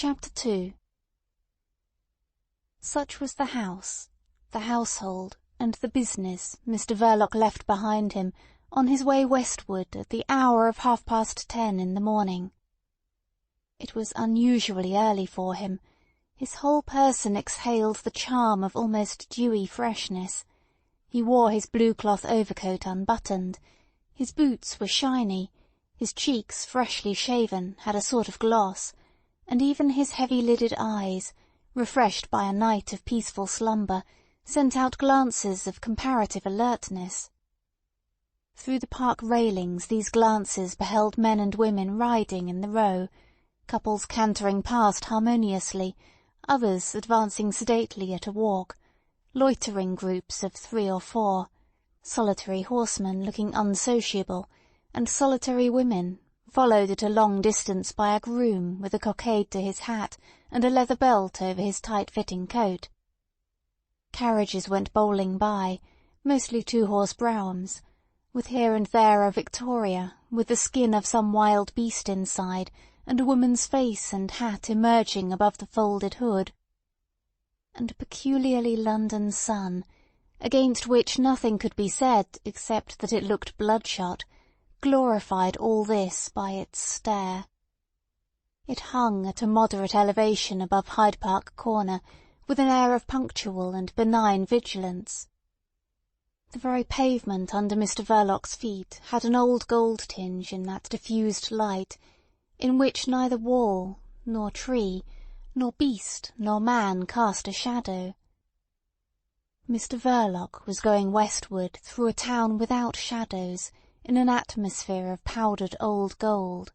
Chapter 2. Such was the house, the household, and the business Mr Verloc left behind him on his way westward at the hour of 10:30 in the morning. It was unusually early for him. His whole person exhaled the charm of almost dewy freshness. He wore his blue cloth overcoat unbuttoned. His boots were shiny. His cheeks, freshly shaven, had a sort of gloss, and even his heavy-lidded eyes, refreshed by a night of peaceful slumber, sent out glances of comparative alertness. Through the park railings these glances beheld men and women riding in the Row, couples cantering past harmoniously, others advancing sedately at a walk, loitering groups of 3 or 4, solitary horsemen looking unsociable, and solitary women, followed at a long distance by a groom with a cockade to his hat and a leather belt over his tight-fitting coat. Carriages went bowling by, mostly 2-horse broughams, with here and there a victoria, with the skin of some wild beast inside, and a woman's face and hat emerging above the folded hood. And a peculiarly London sun, against which nothing could be said except that it looked bloodshot, glorified all this by its stare. It hung at a moderate elevation above Hyde Park Corner, with an air of punctual and benign vigilance. The very pavement under Mr Verloc's feet had an old gold tinge in that diffused light, in which neither wall, nor tree, nor beast, nor man cast a shadow. Mr Verloc was going westward through a town without shadows, in an atmosphere of powdered old gold.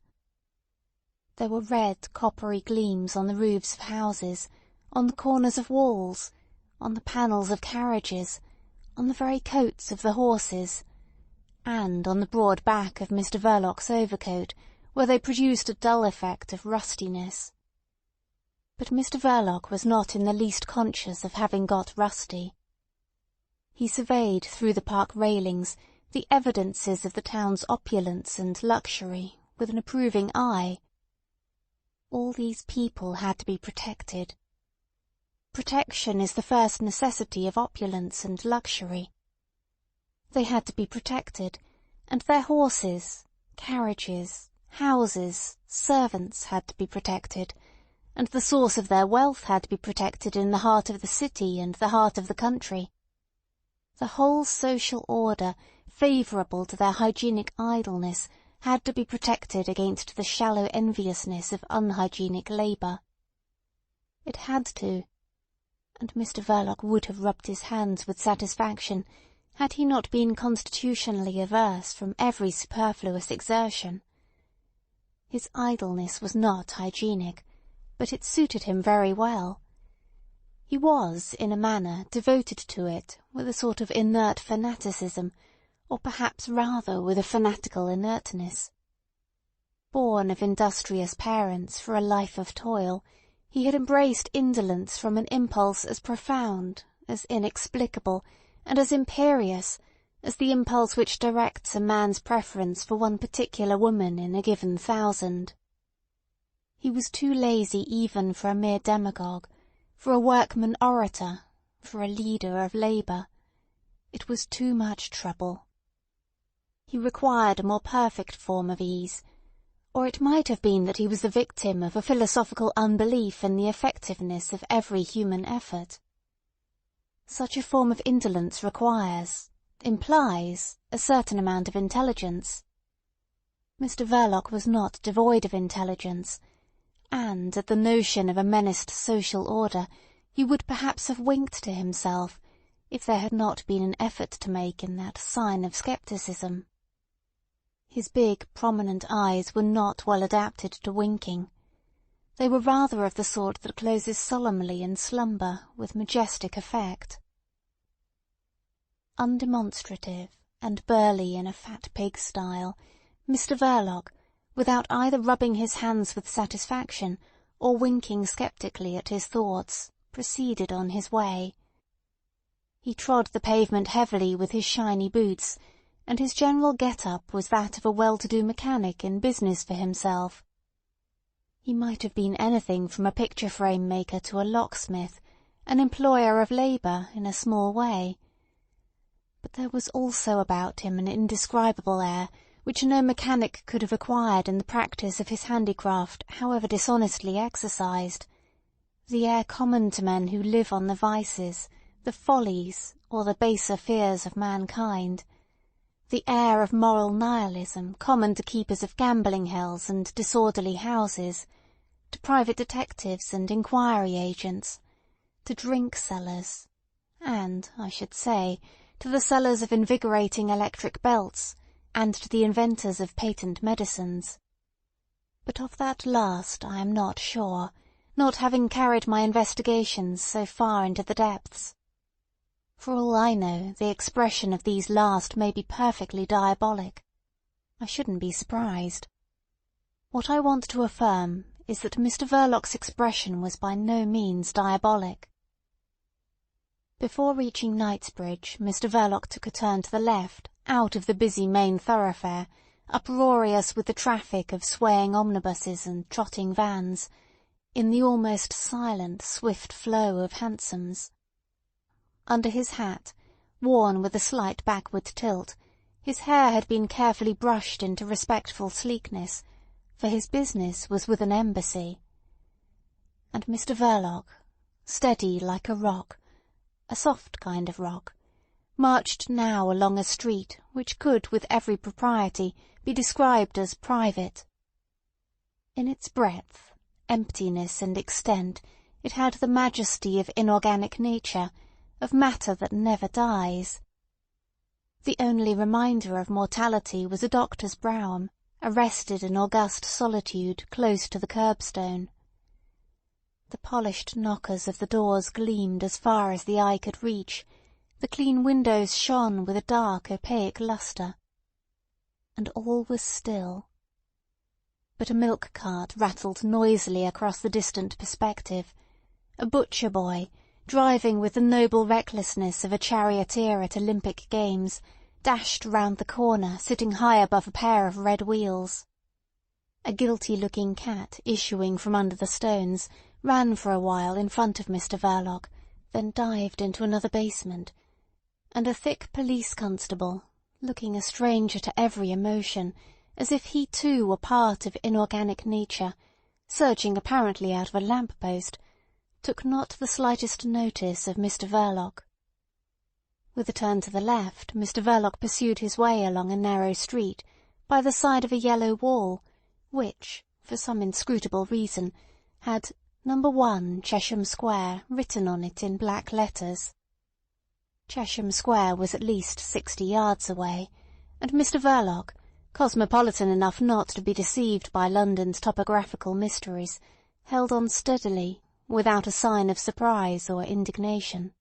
There were red, coppery gleams on the roofs of houses, on the corners of walls, on the panels of carriages, on the very coats of the horses, and on the broad back of Mr Verloc's overcoat, where they produced a dull effect of rustiness. But Mr Verloc was not in the least conscious of having got rusty. He surveyed through the park railings the evidences of the town's opulence and luxury with an approving eye. All these people had to be protected. Protection is the first necessity of opulence and luxury. They had to be protected, and their horses, carriages, houses, servants had to be protected, and the source of their wealth had to be protected in the heart of the city and the heart of the country. The whole social order, favourable to their hygienic idleness, had to be protected against the shallow enviousness of unhygienic labour. It had to, and Mr Verloc would have rubbed his hands with satisfaction had he not been constitutionally averse from every superfluous exertion. His idleness was not hygienic, but it suited him very well. He was, in a manner, devoted to it with a sort of inert fanaticism, or perhaps rather with a fanatical inertness. Born of industrious parents for a life of toil, he had embraced indolence from an impulse as profound, as inexplicable, and as imperious as the impulse which directs a man's preference for one particular woman in a given 1,000. He was too lazy even for a mere demagogue, for a workman orator, for a leader of labour. It was too much trouble. He required a more perfect form of ease, or it might have been that he was the victim of a philosophical unbelief in the effectiveness of every human effort. Such a form of indolence implies, a certain amount of intelligence. Mr Verloc was not devoid of intelligence, and at the notion of a menaced social order he would perhaps have winked to himself, if there had not been an effort to make in that sign of scepticism. His big, prominent eyes were not well adapted to winking. They were rather of the sort that closes solemnly in slumber with majestic effect. Undemonstrative and burly in a fat pig style, Mr Verloc, without either rubbing his hands with satisfaction or winking sceptically at his thoughts, proceeded on his way. He trod the pavement heavily with his shiny boots, and his general get-up was that of a well-to-do mechanic in business for himself. He might have been anything from a picture frame maker to a locksmith, an employer of labour in a small way. But there was also about him an indescribable air which no mechanic could have acquired in the practice of his handicraft, however dishonestly exercised, the air common to men who live on the vices, the follies, or the baser fears of mankind, the air of moral nihilism common to keepers of gambling hells and disorderly houses, to private detectives and inquiry agents, to drink-sellers, and, I should say, to the sellers of invigorating electric belts, and to the inventors of patent medicines. But of that last I am not sure, not having carried my investigations so far into the depths. For all I know, the expression of these last may be perfectly diabolic. I shouldn't be surprised. What I want to affirm is that Mr. Verloc's expression was by no means diabolic. Before reaching Knightsbridge, Mr. Verloc took a turn to the left, out of the busy main thoroughfare, uproarious with the traffic of swaying omnibuses and trotting vans, in the almost silent, swift flow of hansoms. Under his hat, worn with a slight backward tilt, his hair had been carefully brushed into respectful sleekness, for his business was with an embassy. And Mr. Verloc, steady like a rock, a soft kind of rock, marched now along a street which could with every propriety be described as private. In its breadth, emptiness, and extent it had the majesty of inorganic nature, of matter that never dies. The only reminder of mortality was a doctor's brougham, arrested in august solitude close to the curbstone. The polished knockers of the doors gleamed as far as the eye could reach, the clean windows shone with a dark opaque lustre. And all was still. But a milk cart rattled noisily across the distant perspective, a butcher boy, driving with the noble recklessness of a charioteer at Olympic Games, dashed round the corner, sitting high above a pair of red wheels. A guilty-looking cat issuing from under the stones ran for a while in front of Mr. Verloc, then dived into another basement, and a thick police constable, looking a stranger to every emotion, as if he too were part of inorganic nature, surging apparently out of a lamp-post, took not the slightest notice of Mr. Verloc. With a turn to the left, Mr. Verloc pursued his way along a narrow street, by the side of a yellow wall, which, for some inscrutable reason, had No. 1 Chesham Square written on it in black letters. Chesham Square was at least 60 yards away, and Mr. Verloc, cosmopolitan enough not to be deceived by London's topographical mysteries, held on steadily, without a sign of surprise or indignation.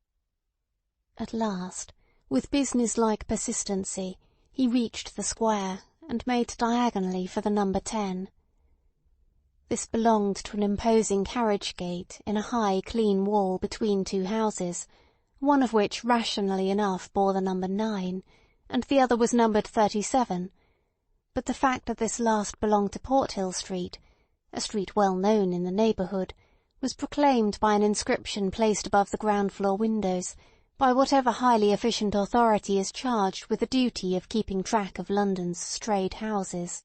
At last, with business-like persistency, he reached the square, and made diagonally for the No. 10. This belonged to an imposing carriage gate in a high, clean wall between two houses, one of which rationally enough bore the No. 9, and the other was numbered 37, but the fact that this last belonged to Porthill Street, a street well known in the neighbourhood, was proclaimed by an inscription placed above the ground-floor windows by whatever highly efficient authority is charged with the duty of keeping track of London's strayed houses.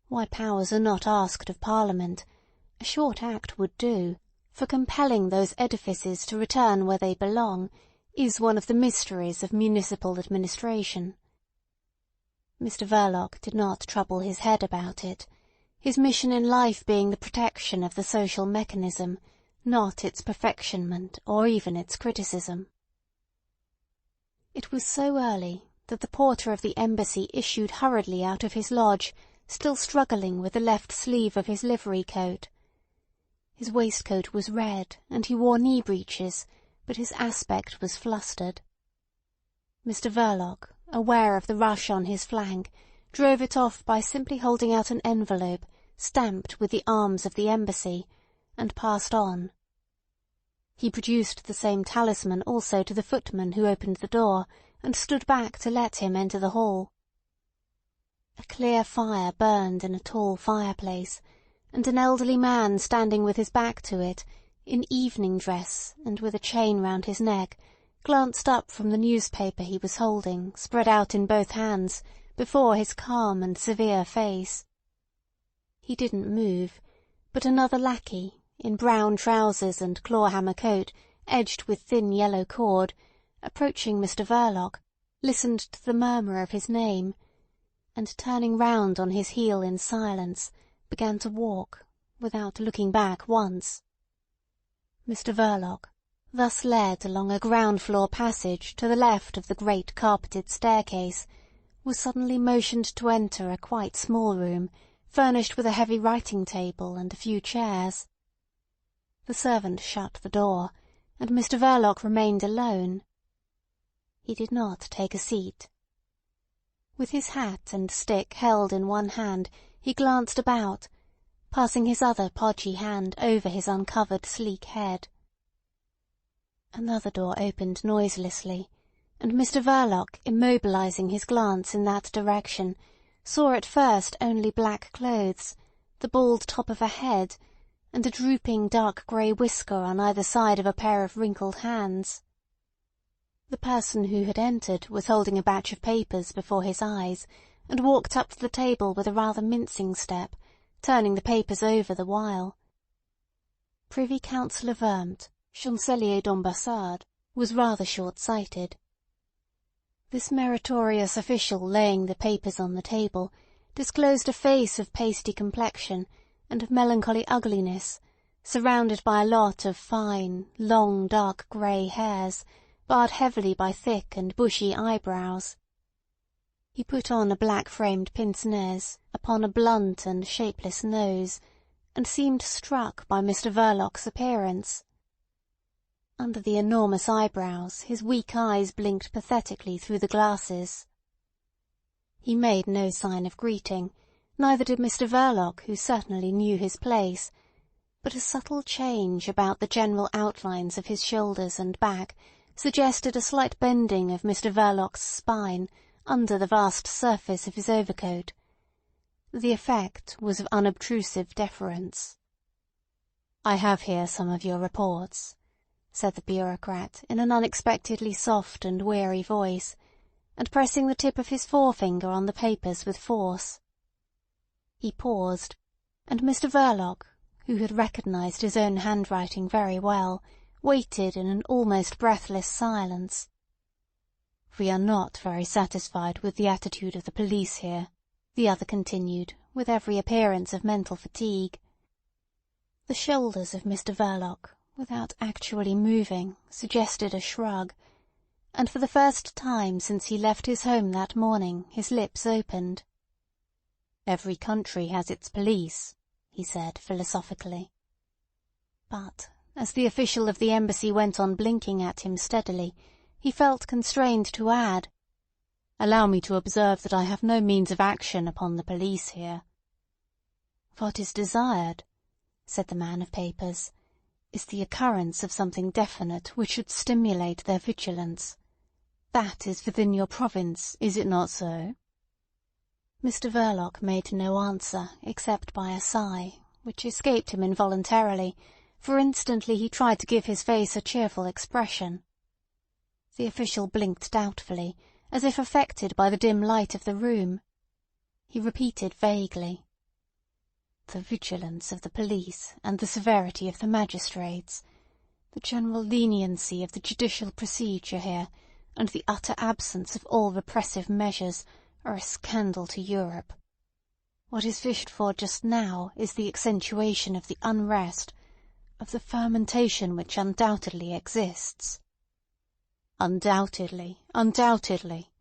Why powers are not asked of Parliament, a short act would do, for compelling those edifices to return where they belong is one of the mysteries of municipal administration. Mr. Verloc did not trouble his head about it, his mission in life being the protection of the social mechanism, not its perfectionment or even its criticism. It was so early that the porter of the embassy issued hurriedly out of his lodge, still struggling with the left sleeve of his livery coat. His waistcoat was red, and he wore knee-breeches, but his aspect was flustered. Mr. Verloc, aware of the rush on his flank, drove it off by simply holding out an envelope stamped with the arms of the embassy, and passed on. He produced the same talisman also to the footman who opened the door, and stood back to let him enter the hall. A clear fire burned in a tall fireplace, and an elderly man standing with his back to it, in evening dress and with a chain round his neck, glanced up from the newspaper he was holding, spread out in both hands, before his calm and severe face. He didn't move, but another lackey, in brown trousers and claw-hammer coat edged with thin yellow cord, approaching Mr Verloc, listened to the murmur of his name, and turning round on his heel in silence, began to walk, without looking back once. Mr Verloc, thus led along a ground-floor passage to the left of the great carpeted staircase, was suddenly motioned to enter a quite small room, furnished with a heavy writing-table and a few chairs. The servant shut the door, and Mr Verloc remained alone. He did not take a seat. With his hat and stick held in one hand, he glanced about, passing his other podgy hand over his uncovered sleek head. Another door opened noiselessly, and Mr Verloc, immobilizing his glance in that direction, saw at first only black clothes, the bald top of a head, and a drooping dark grey whisker on either side of a pair of wrinkled hands. The person who had entered was holding a batch of papers before his eyes, and walked up to the table with a rather mincing step, turning the papers over the while. Privy Councillor Vermt, Chancelier d'Ambassade, was rather short-sighted. This meritorious official laying the papers on the table disclosed a face of pasty complexion and of melancholy ugliness, surrounded by a lot of fine, long, dark grey hairs, barred heavily by thick and bushy eyebrows. He put on a black-framed pince-nez upon a blunt and shapeless nose, and seemed struck by Mr Verloc's appearance. Under the enormous eyebrows his weak eyes blinked pathetically through the glasses. He made no sign of greeting, neither did Mr Verloc, who certainly knew his place, but a subtle change about the general outlines of his shoulders and back suggested a slight bending of Mr Verloc's spine under the vast surface of his overcoat. The effect was of unobtrusive deference. "I have here some of your reports," said the bureaucrat in an unexpectedly soft and weary voice, and pressing the tip of his forefinger on the papers with force. He paused, and Mr Verloc, who had recognized his own handwriting very well, waited in an almost breathless silence. "We are not very satisfied with the attitude of the police here," the other continued, with every appearance of mental fatigue. The shoulders of Mr Verloc, without actually moving, suggested a shrug, and for the first time since he left his home that morning his lips opened. "Every country has its police," he said philosophically. But as the official of the embassy went on blinking at him steadily, he felt constrained to add, "Allow me to observe that I have no means of action upon the police here." "What is desired," said the man of papers, "is the occurrence of something definite which should stimulate their vigilance. That is within your province, is it not so?" Mr Verloc made no answer except by a sigh, which escaped him involuntarily, for instantly he tried to give his face a cheerful expression. The official blinked doubtfully, as if affected by the dim light of the room. He repeated vaguely, "The vigilance of the police and the severity of the magistrates, the general leniency of the judicial procedure here, and the utter absence of all repressive measures are a scandal to Europe. What is wished for just now is the accentuation of the unrest, of the fermentation which undoubtedly exists." "Undoubtedly, undoubtedly,"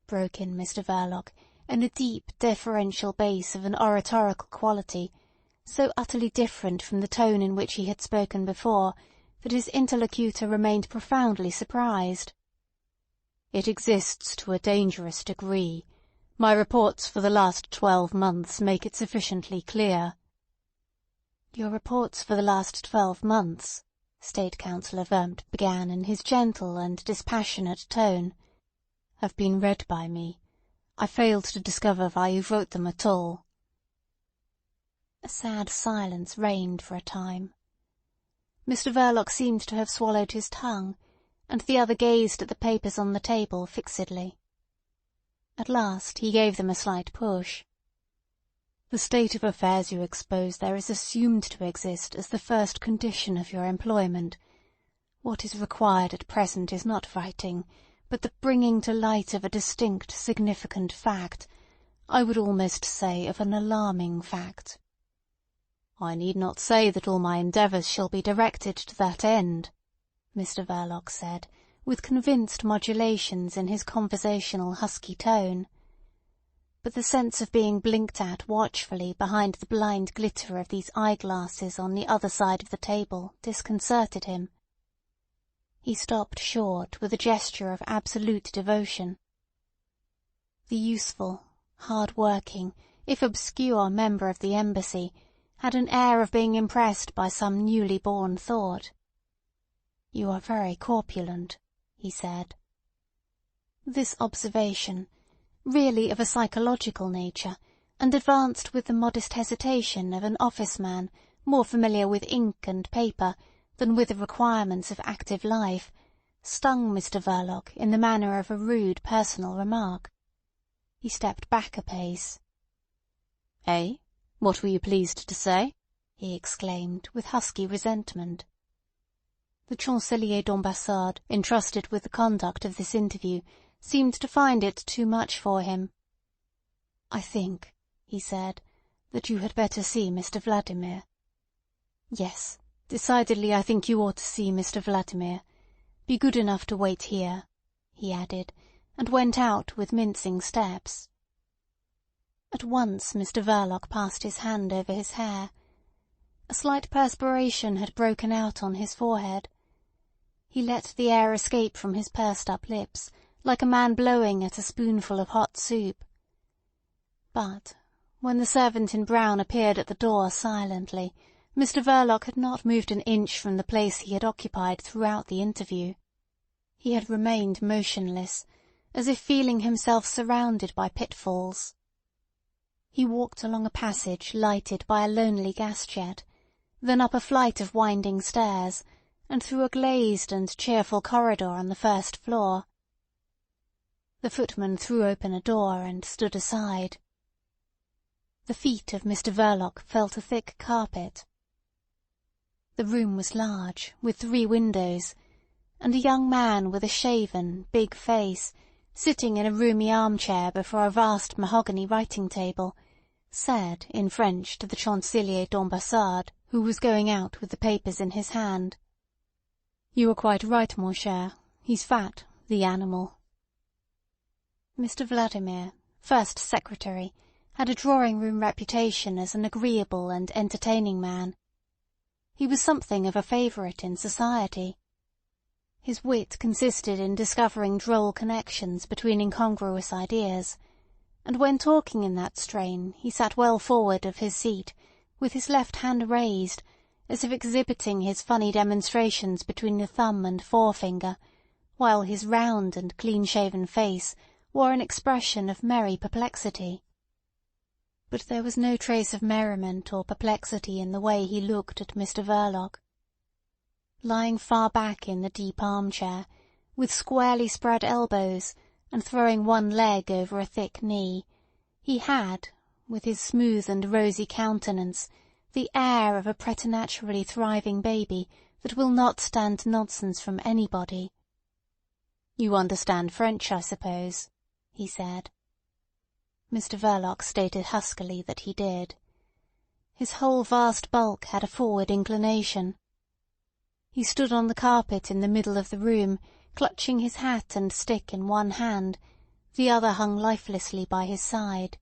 broke in Mr Verloc, in a deep, deferential bass of an oratorical quality, so utterly different from the tone in which he had spoken before, that his interlocutor remained profoundly surprised. "It exists to a dangerous degree. My reports for the last 12 months make it sufficiently clear." "Your reports for the last 12 months," State Councillor Vermt began in his gentle and dispassionate tone, "have been read by me. I failed to discover why you wrote them at all." A sad silence reigned for a time. Mr Verloc seemed to have swallowed his tongue, and the other gazed at the papers on the table fixedly. At last he gave them a slight push. "The state of affairs you expose there is assumed to exist as the first condition of your employment. What is required at present is not writing, but the bringing to light of a distinct, significant fact. I would almost say of an alarming fact." "I need not say that all my endeavours shall be directed to that end," Mr Verloc said, with convinced modulations in his conversational husky tone. But the sense of being blinked at watchfully behind the blind glitter of these eyeglasses on the other side of the table disconcerted him. He stopped short with a gesture of absolute devotion. The useful, hard-working, if obscure member of the embassy had an air of being impressed by some newly born thought. "You are very corpulent," he said. This observation, really of a psychological nature, and advanced with the modest hesitation of an office man more familiar with ink and paper than with the requirements of active life, stung Mr Verloc in the manner of a rude personal remark. He stepped back a pace. "Eh? What were you pleased to say?" he exclaimed, with husky resentment. The Chancelier d'Ambassade, entrusted with the conduct of this interview, seemed to find it too much for him. "I think," he said, "that you had better see Mr Vladimir." "Yes, decidedly I think you ought to see Mr Vladimir. Be good enough to wait here," he added, and went out with mincing steps. At once Mr Verloc passed his hand over his hair. A slight perspiration had broken out on his forehead. He let the air escape from his pursed-up lips, like a man blowing at a spoonful of hot soup. But when the servant in brown appeared at the door silently, Mr Verloc had not moved an inch from the place he had occupied throughout the interview. He had remained motionless, as if feeling himself surrounded by pitfalls. He walked along a passage lighted by a lonely gas-jet, then up a flight of winding stairs, and through a glazed and cheerful corridor on the first floor. The footman threw open a door and stood aside. The feet of Mr Verloc felt a thick carpet. The room was large, with 3 windows, and a young man with a shaven, big face, sitting in a roomy armchair before a vast mahogany writing-table, said in French to the Chancelier d'Ambassade, who was going out with the papers in his hand, "You are quite right, mon cher. He's fat, the animal." Mr Vladimir, first secretary, had a drawing-room reputation as an agreeable and entertaining man. He was something of a favourite in society. His wit consisted in discovering droll connections between incongruous ideas, and when talking in that strain he sat well forward of his seat, with his left hand raised, as if exhibiting his funny demonstrations between the thumb and forefinger, while his round and clean-shaven face wore an expression of merry perplexity. But there was no trace of merriment or perplexity in the way he looked at Mr Verloc. Lying far back in the deep armchair, with squarely spread elbows, and throwing one leg over a thick knee, he had, with his smooth and rosy countenance, the air of a preternaturally thriving baby that will not stand nonsense from anybody. "You understand French, I suppose?" he said. Mr Verloc stated huskily that he did. His whole vast bulk had a forward inclination. He stood on the carpet in the middle of the room, clutching his hat and stick in one hand, the other hung lifelessly by his side.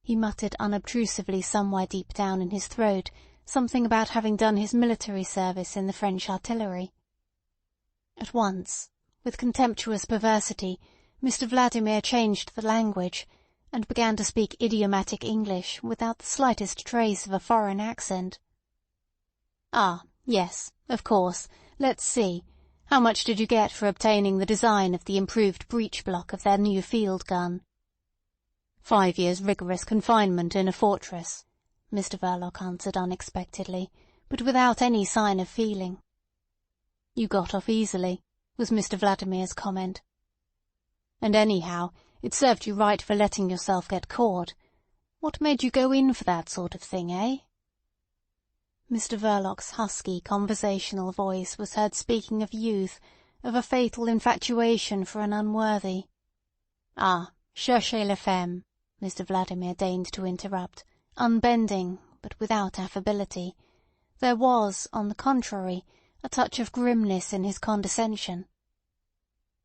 He muttered unobtrusively somewhere deep down in his throat something about having done his military service in the French artillery. At once, with contemptuous perversity, Mr Vladimir changed the language, and began to speak idiomatic English without the slightest trace of a foreign accent. "Ah, yes, of course. Let's see. How much did you get for obtaining the design of the improved breech-block of their new field gun?" "5 years rigorous confinement in a fortress," Mr. Verloc answered unexpectedly, but without any sign of feeling. "You got off easily," was Mr. Vladimir's comment. "And anyhow, it served you right for letting yourself get caught. What made you go in for that sort of thing, eh?" Mr. Verloc's husky conversational voice was heard speaking of youth, of a fatal infatuation for an unworthy. "Ah, cherchez la femme," Mr. Vladimir deigned to interrupt, unbending, but without affability. There was, on the contrary, a touch of grimness in his condescension.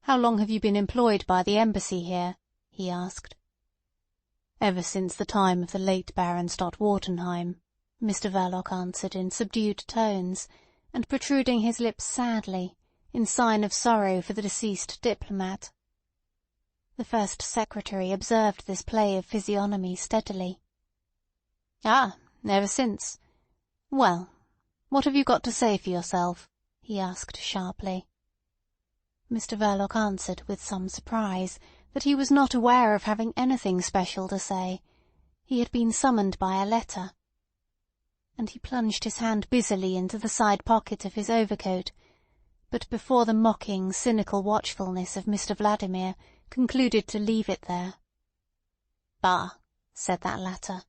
"How long have you been employed by the embassy here?" he asked. "Ever since the time of the late Baron Stott-Wartenheim," Mr. Verloc answered in subdued tones, and protruding his lips sadly, in sign of sorrow for the deceased diplomat. The First Secretary observed this play of physiognomy steadily. "Ah, ever since. Well, what have you got to say for yourself?" he asked sharply. Mr. Verloc answered with some surprise that he was not aware of having anything special to say. He had been summoned by a letter. And he plunged his hand busily into the side pocket of his overcoat, but before the mocking, cynical watchfulness of Mr. Vladimir concluded to leave it there. "Bah!" said that latter.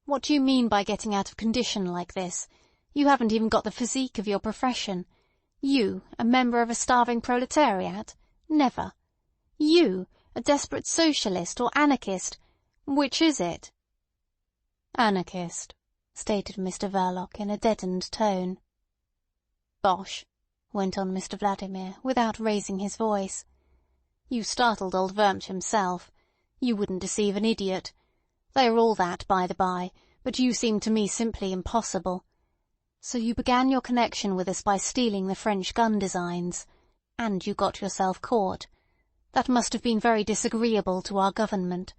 "What do you mean by getting out of condition like this? You haven't even got the physique of your profession. You, a member of a starving proletariat? Never. You, a desperate socialist or anarchist? Which is it?" "Anarchist," stated Mr. Verloc in a deadened tone. "Bosh," went on Mr. Vladimir, without raising his voice. "You startled old Wurmt himself. You wouldn't deceive an idiot. They are all that, by the by, but you seem to me simply impossible. So you began your connection with us by stealing the French gun designs. And you got yourself caught. That must have been very disagreeable to our government.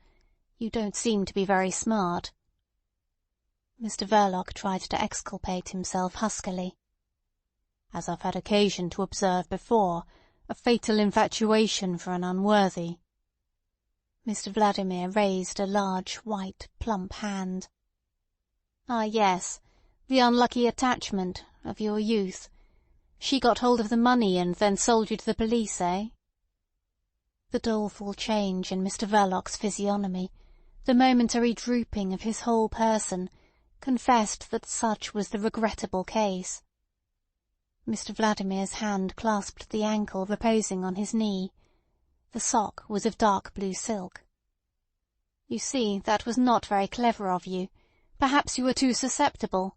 You don't seem to be very smart." Mr. Verloc tried to exculpate himself huskily. "As I've had occasion to observe before, a fatal infatuation for an unworthy." Mr. Vladimir raised a large, white, plump hand. "Ah, yes. The unlucky attachment of your youth. She got hold of the money and then sold you to the police, eh?" The doleful change in Mr. Verloc's physiognomy, the momentary drooping of his whole person, confessed that such was the regrettable case. Mr. Vladimir's hand clasped the ankle reposing on his knee. The sock was of dark blue silk. "You see, that was not very clever of you. Perhaps you were too susceptible."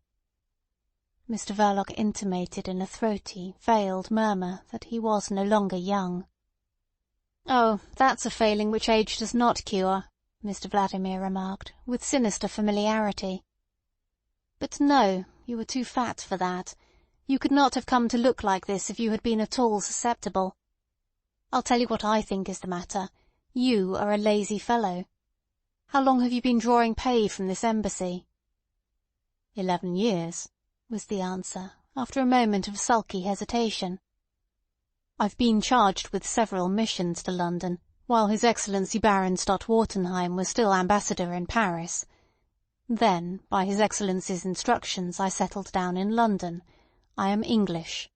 Mr. Verloc intimated in a throaty, veiled murmur that he was no longer young. "Oh, that's a failing which age does not cure," Mr. Vladimir remarked, with sinister familiarity. "But no, you were too fat for that. You could not have come to look like this if you had been at all susceptible. I'll tell you what I think is the matter. You are a lazy fellow. How long have you been drawing pay from this embassy?" 11 years, was the answer, after a moment of sulky hesitation. "I've been charged with several missions to London, while His Excellency Baron Stott-Wartenheim was still ambassador in Paris. Then, by His Excellency's instructions, I settled down in London. I am English."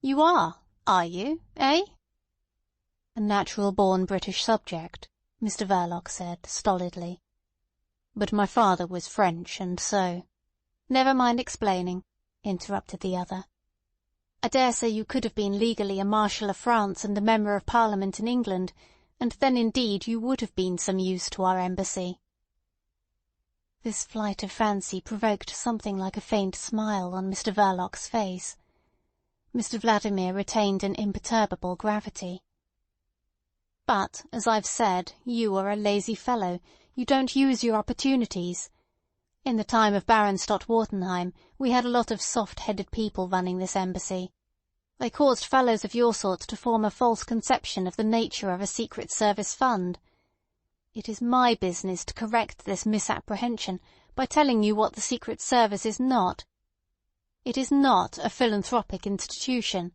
"You are you, eh?" "A natural-born British subject," Mr. Verloc said stolidly. "But my father was French, and so—" "Never mind explaining," interrupted the other. "I dare say you could have been legally a Marshal of France and a Member of Parliament in England, and then indeed you would have been some use to our embassy." This flight of fancy provoked something like a faint smile on Mr. Verloc's face. Mr. Vladimir retained an imperturbable gravity. "But, as I've said, you are a lazy fellow. You don't use your opportunities. In the time of Baron Stott-Wartenheim we had a lot of soft-headed people running this embassy. They caused fellows of your sort to form a false conception of the nature of a Secret Service fund. It is my business to correct this misapprehension by telling you what the Secret Service is not. It is not a philanthropic institution.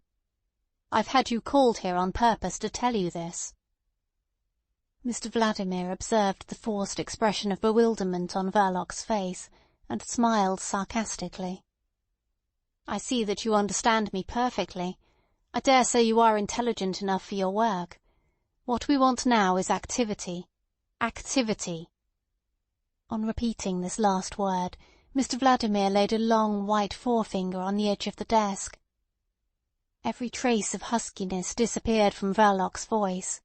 I've had you called here on purpose to tell you this." Mr. Vladimir observed the forced expression of bewilderment on Verloc's face, and smiled sarcastically. "I see that you understand me perfectly. I dare say you are intelligent enough for your work. What we want now is activity. Activity." On repeating this last word, Mr. Vladimir laid a long white forefinger on the edge of the desk. Every trace of huskiness disappeared from Verloc's voice.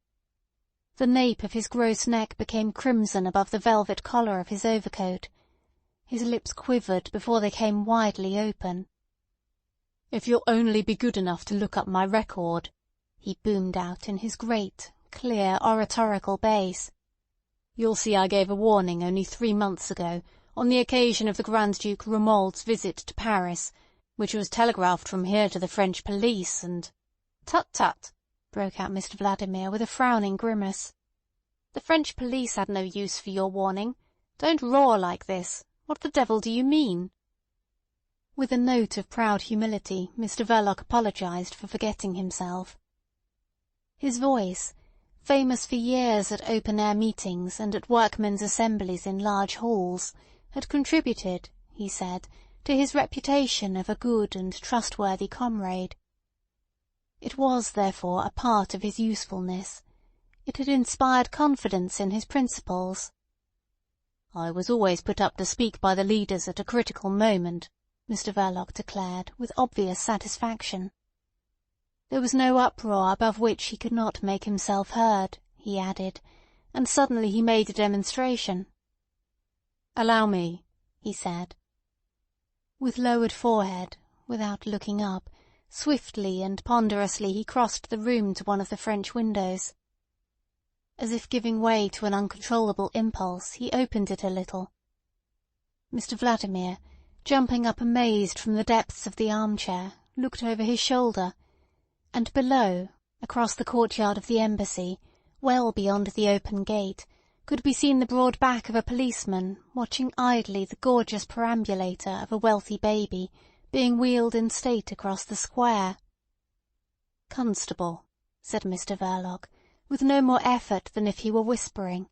The nape of his gross neck became crimson above the velvet collar of his overcoat. His lips quivered before they came widely open. "If you'll only be good enough to look up my record," he boomed out in his great, clear, oratorical bass, "you'll see I gave a warning only 3 months ago, on the occasion of the Grand Duke Romuald's visit to Paris, which was telegraphed from here to the French police, and—" "Tut, tut!" broke out Mr. Vladimir with a frowning grimace. "The French police had no use for your warning. Don't roar like this. What the devil do you mean?" With a note of proud humility, Mr. Verloc apologized for forgetting himself. His voice, famous for years at open-air meetings and at workmen's assemblies in large halls, had contributed, he said, to his reputation of a good and trustworthy comrade. It was, therefore, a part of his usefulness. It had inspired confidence in his principles. "I was always put up to speak by the leaders at a critical moment," Mr. Verloc declared, with obvious satisfaction. There was no uproar above which he could not make himself heard, he added, and suddenly he made a demonstration. "Allow me," he said. With lowered forehead, without looking up, swiftly and ponderously he crossed the room to one of the French windows. As if giving way to an uncontrollable impulse, he opened it a little. Mr. Vladimir, jumping up amazed from the depths of the armchair, looked over his shoulder, and below, across the courtyard of the embassy, well beyond the open gate, could be seen the broad back of a policeman watching idly the gorgeous perambulator of a wealthy baby being wheeled in state across the square. "Constable," said Mr. Verloc, with no more effort than if he were whispering,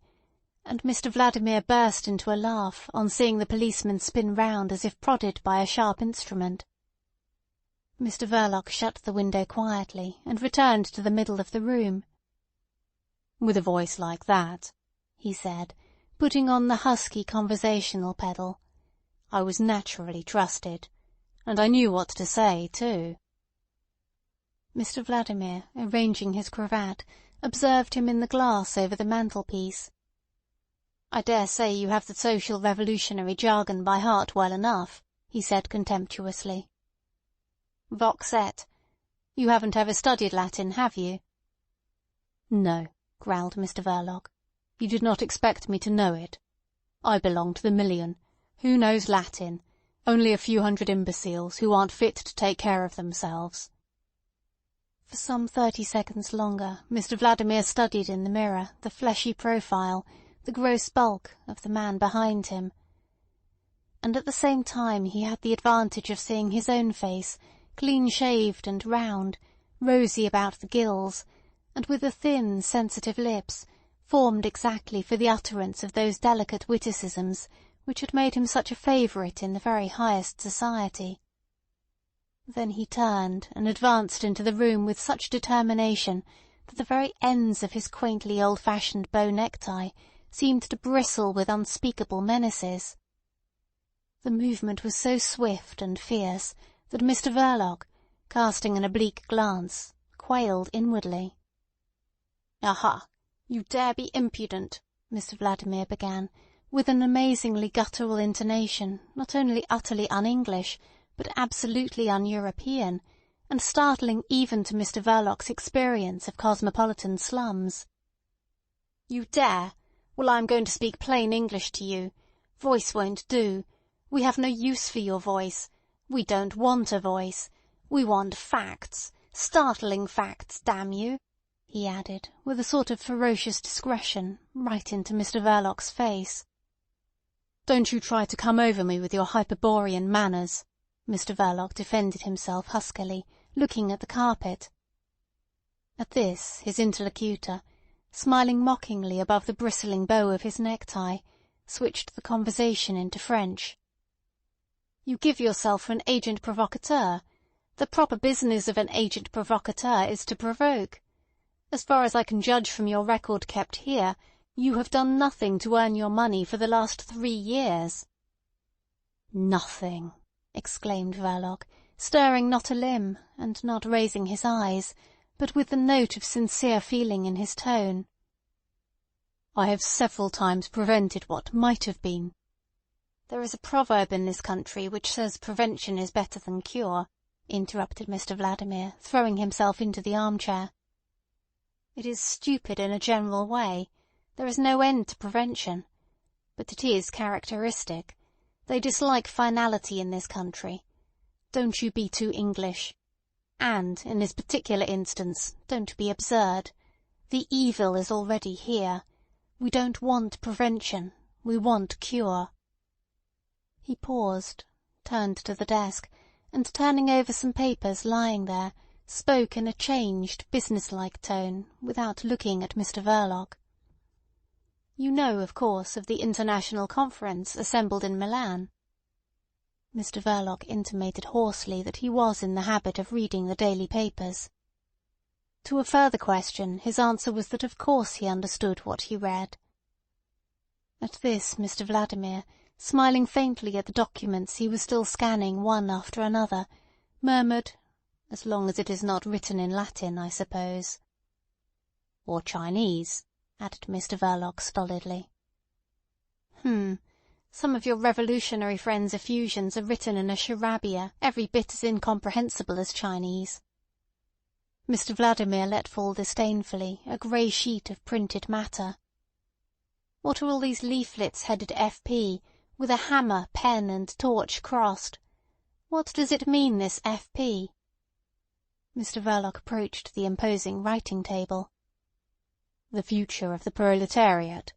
and Mr. Vladimir burst into a laugh on seeing the policeman spin round as if prodded by a sharp instrument. Mr. Verloc shut the window quietly and returned to the middle of the room. "With a voice like that," he said, putting on the husky conversational pedal, "I was naturally trusted. And I knew what to say, too." Mr. Vladimir, arranging his cravat, observed him in the glass over the mantelpiece. "I dare say you have the social revolutionary jargon by heart well enough," he said contemptuously. "Vox et. You haven't ever studied Latin, have you?" "No," growled Mr. Verloc. "You did not expect me to know it. I belong to the million. Who knows Latin? Only a few hundred imbeciles who aren't fit to take care of themselves." For some 30 seconds longer Mr. Vladimir studied in the mirror the fleshy profile, the gross bulk, of the man behind him. And at the same time he had the advantage of seeing his own face, clean-shaved and round, rosy about the gills, and with the thin, sensitive lips, formed exactly for the utterance of those delicate witticisms which had made him such a favourite in the very highest society. Then he turned and advanced into the room with such determination that the very ends of his quaintly old-fashioned bow necktie seemed to bristle with unspeakable menaces. The movement was so swift and fierce that Mr. Verloc, casting an oblique glance, quailed inwardly. "Aha! You dare be impudent," Mr. Vladimir began, with an amazingly guttural intonation, not only utterly un-English, but absolutely un-European, and startling even to Mr. Verloc's experience of cosmopolitan slums. "You dare? Well, I am going to speak plain English to you. Voice won't do. We have no use for your voice. We don't want a voice. We want facts, startling facts, damn you," he added, with a sort of ferocious discretion, right into Mr. Verloc's face. "Don't you try to come over me with your Hyperborean manners," Mr. Verloc defended himself huskily, looking at the carpet. At this his interlocutor, smiling mockingly above the bristling bow of his necktie, switched the conversation into French. You give yourself for an agent provocateur. The proper business of an agent provocateur is to provoke. As far as I can judge from your record kept here, you have done nothing to earn your money for the last 3 years." "Nothing!" exclaimed Verloc, stirring not a limb, and not raising his eyes, but with the note of sincere feeling in his tone. "I have several times prevented what might have been." "There is a proverb in this country which says prevention is better than cure," interrupted Mr. Vladimir, throwing himself into the armchair. "It is stupid in a general way. There is no end to prevention. But it is characteristic. They dislike finality in this country. Don't you be too English. And, in this particular instance, don't be absurd. The evil is already here. We don't want prevention. We want cure." He paused, turned to the desk, and turning over some papers lying there, spoke in a changed, businesslike tone, without looking at Mr. Verloc. "You know, of course, of the International Conference assembled in Milan?" Mr. Verloc intimated hoarsely that he was in the habit of reading the daily papers. To a further question his answer was that of course he understood what he read. At this Mr. Vladimir, smiling faintly at the documents he was still scanning one after another, murmured, "As long as it is not written in Latin, I suppose." "Or Chinese," added Mr. Verloc stolidly. Some of your revolutionary friends' effusions are written in a charabia every bit as incomprehensible as Chinese." Mr. Vladimir let fall disdainfully a grey sheet of printed matter. "What are all these leaflets headed F.P., with a hammer, pen, and torch crossed? What does it mean, this F.P.?" Mr. Verloc approached the imposing writing table. "The future of the proletariat.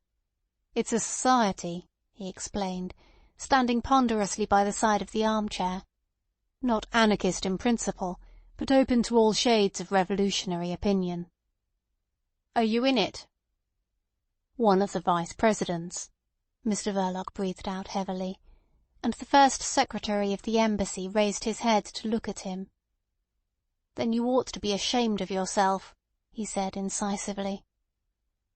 It's a society," he explained, standing ponderously by the side of the armchair. "Not anarchist in principle, but open to all shades of revolutionary opinion." "Are you in it?" "One of the vice-presidents," Mr. Verloc breathed out heavily, and the first secretary of the embassy raised his head to look at him. "Then you ought to be ashamed of yourself," he said incisively.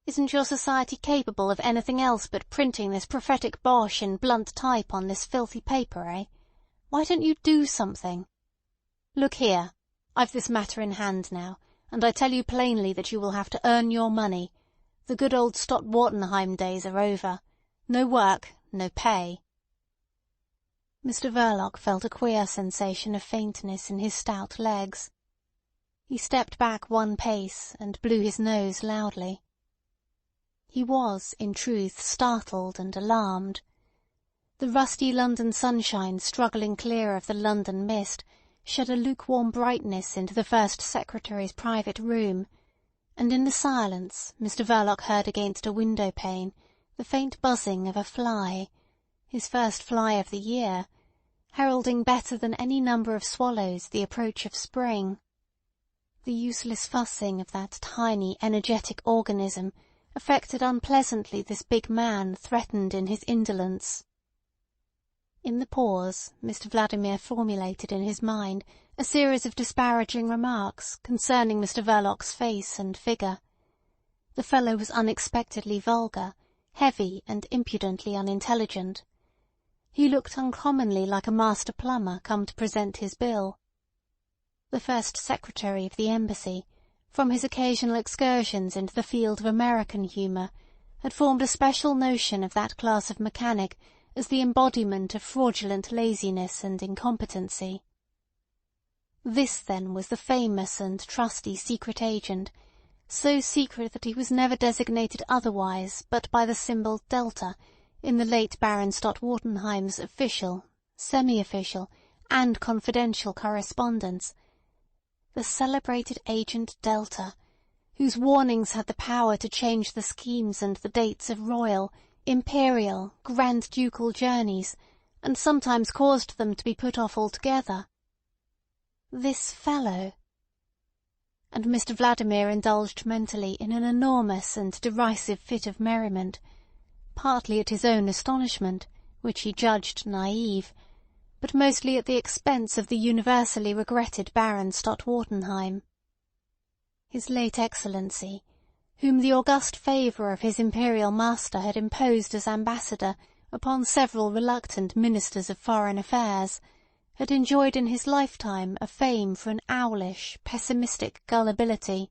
"Isn't your society capable of anything else but printing this prophetic bosh in blunt type on this filthy paper, eh? Why don't you do something? Look here, I've this matter in hand now, and I tell you plainly that you will have to earn your money. The good old Stott Wartenheim days are over. No work, no pay." Mr. Verloc felt a queer sensation of faintness in his stout legs. He stepped back one pace and blew his nose loudly. He was, in truth, startled and alarmed. The rusty London sunshine struggling clear of the London mist shed a lukewarm brightness into the First Secretary's private room, and in the silence Mr. Verloc heard against a window-pane the faint buzzing of a fly, his first fly of the year, heralding better than any number of swallows the approach of spring. The useless fussing of that tiny, energetic organism affected unpleasantly this big man threatened in his indolence. In the pause Mr. Vladimir formulated in his mind a series of disparaging remarks concerning Mr. Verloc's face and figure. The fellow was unexpectedly vulgar, heavy, and impudently unintelligent. He looked uncommonly like a master plumber come to present his bill. The First Secretary of the Embassy, from his occasional excursions into the field of American humour, had formed a special notion of that class of mechanic as the embodiment of fraudulent laziness and incompetency. This, then, was the famous and trusty secret agent, so secret that he was never designated otherwise but by the symbol delta in the late Baron Stott Wartenheim's official, semi-official, and confidential correspondence. The celebrated agent Delta, whose warnings had the power to change the schemes and the dates of royal, imperial, grand ducal journeys, and sometimes caused them to be put off altogether. This fellow. And Mr. Vladimir indulged mentally in an enormous and derisive fit of merriment, partly at his own astonishment, which he judged naive, but mostly at the expense of the universally regretted Baron Stott-Wartenheim. His late Excellency, whom the august favour of his imperial master had imposed as ambassador upon several reluctant ministers of foreign affairs, had enjoyed in his lifetime a fame for an owlish, pessimistic gullibility.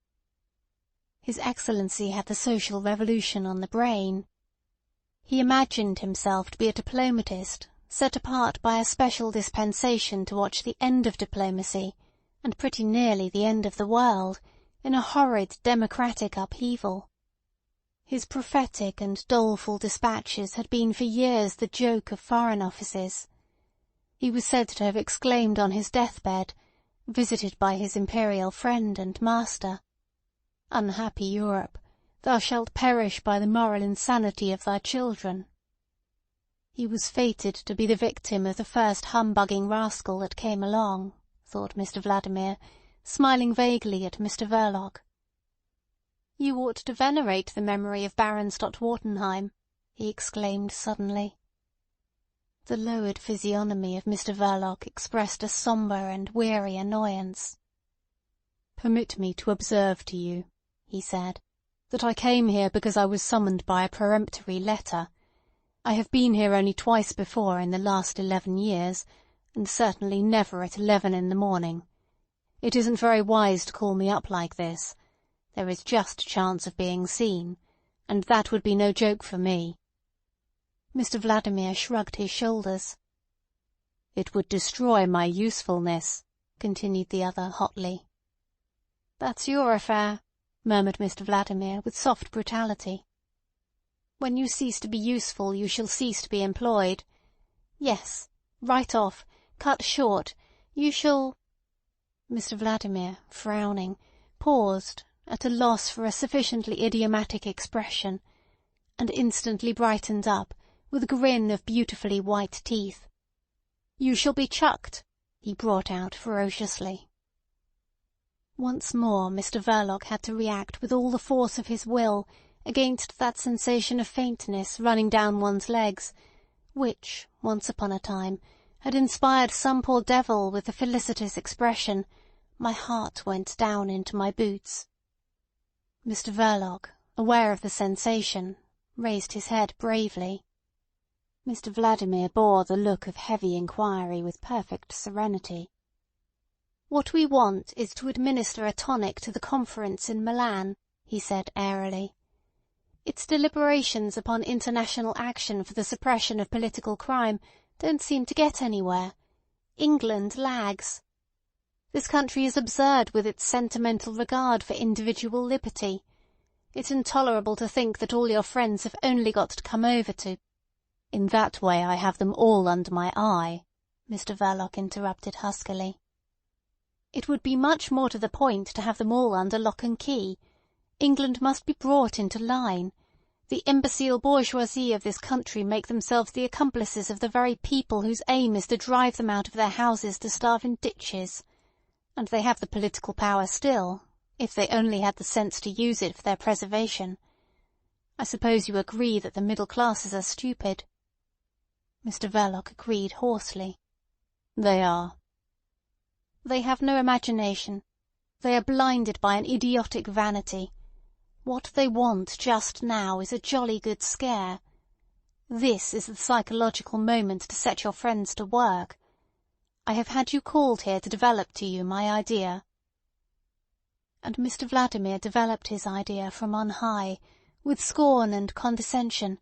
His Excellency had the social revolution on the brain. He imagined himself to be a diplomatist, set apart by a special dispensation to watch the end of diplomacy, and pretty nearly the end of the world, in a horrid democratic upheaval. His prophetic and doleful dispatches had been for years the joke of Foreign Offices. He was said to have exclaimed on his deathbed, visited by his imperial friend and master, "Unhappy Europe, thou shalt perish by the moral insanity of thy children." He was fated to be the victim of the first humbugging rascal that came along, thought Mr. Vladimir, smiling vaguely at Mr. Verloc. "You ought to venerate the memory of Baron Stott-Wartenheim," he exclaimed suddenly. The lowered physiognomy of Mr. Verloc expressed a sombre and weary annoyance. "Permit me to observe to you," he said, "that I came here because I was summoned by a peremptory letter. I have been here only twice before in the last 11 years, and certainly never at 11 in the morning. It isn't very wise to call me up like this. There is just a chance of being seen, and that would be no joke for me." Mr. Vladimir shrugged his shoulders. "It would destroy my usefulness," continued the other hotly. "That's your affair," murmured Mr. Vladimir with soft brutality. "When you cease to be useful you shall cease to be employed. Yes, right off, cut short, you shall—" Mr. Vladimir, frowning, paused, at a loss for a sufficiently idiomatic expression, and instantly brightened up, with a grin of beautifully white teeth. "You shall be chucked," he brought out ferociously. Once more Mr. Verloc had to react with all the force of his will against that sensation of faintness running down one's legs, which, once upon a time, had inspired some poor devil with the felicitous expression, "My heart went down into my boots." Mr. Verloc, aware of the sensation, raised his head bravely. Mr. Vladimir bore the look of heavy inquiry with perfect serenity. "What we want is to administer a tonic to the conference in Milan," he said airily. "Its deliberations upon international action for the suppression of political crime don't seem to get anywhere. England lags. This country is absurd with its sentimental regard for individual liberty. It's intolerable to think that all your friends have only got to come over to—" "In that way I have them all under my eye," Mr. Verloc interrupted huskily. "It would be much more to the point to have them all under lock and key. England must be brought into line. The imbecile bourgeoisie of this country make themselves the accomplices of the very people whose aim is to drive them out of their houses to starve in ditches. And they have the political power still, if they only had the sense to use it for their preservation. I suppose you agree that the middle classes are stupid?" Mr. Verloc agreed hoarsely. "They are." "They have no imagination. They are blinded by an idiotic vanity. What they want just now is a jolly good scare. This is the psychological moment to set your friends to work. I have had you called here to develop to you my idea." And Mr. Vladimir developed his idea from on high, with scorn and condescension,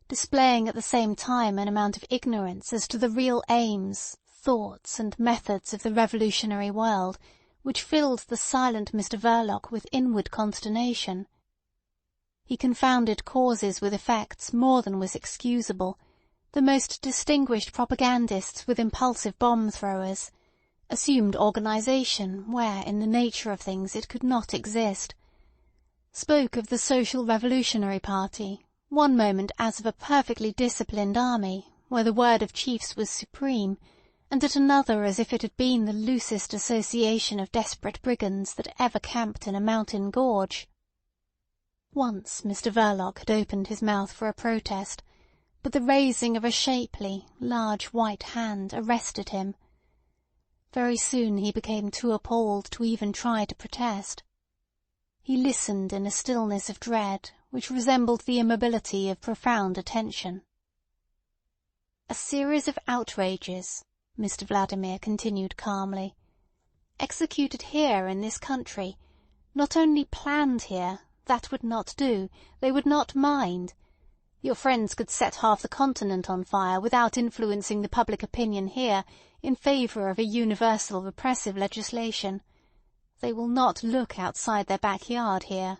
displaying at the same time an amount of ignorance as to the real aims, thoughts, and methods of the revolutionary world, which filled the silent Mr. Verloc with inward consternation. He confounded causes with effects more than was excusable, the most distinguished propagandists with impulsive bomb-throwers, assumed organisation where in the nature of things it could not exist, spoke of the Social Revolutionary Party, one moment as of a perfectly disciplined army, where the word of chiefs was supreme, and at another as if it had been the loosest association of desperate brigands that ever camped in a mountain gorge. Once Mr. Verloc had opened his mouth for a protest, but the raising of a shapely, large white hand arrested him. Very soon he became too appalled to even try to protest. He listened in a stillness of dread which resembled the immobility of profound attention. "A series of outrages," Mr. Vladimir continued calmly, "executed here in this country, not only planned here, that would not do, they would not mind. Your friends could set half the continent on fire without influencing the public opinion here in favour of a universal repressive legislation. They will not look outside their backyard here."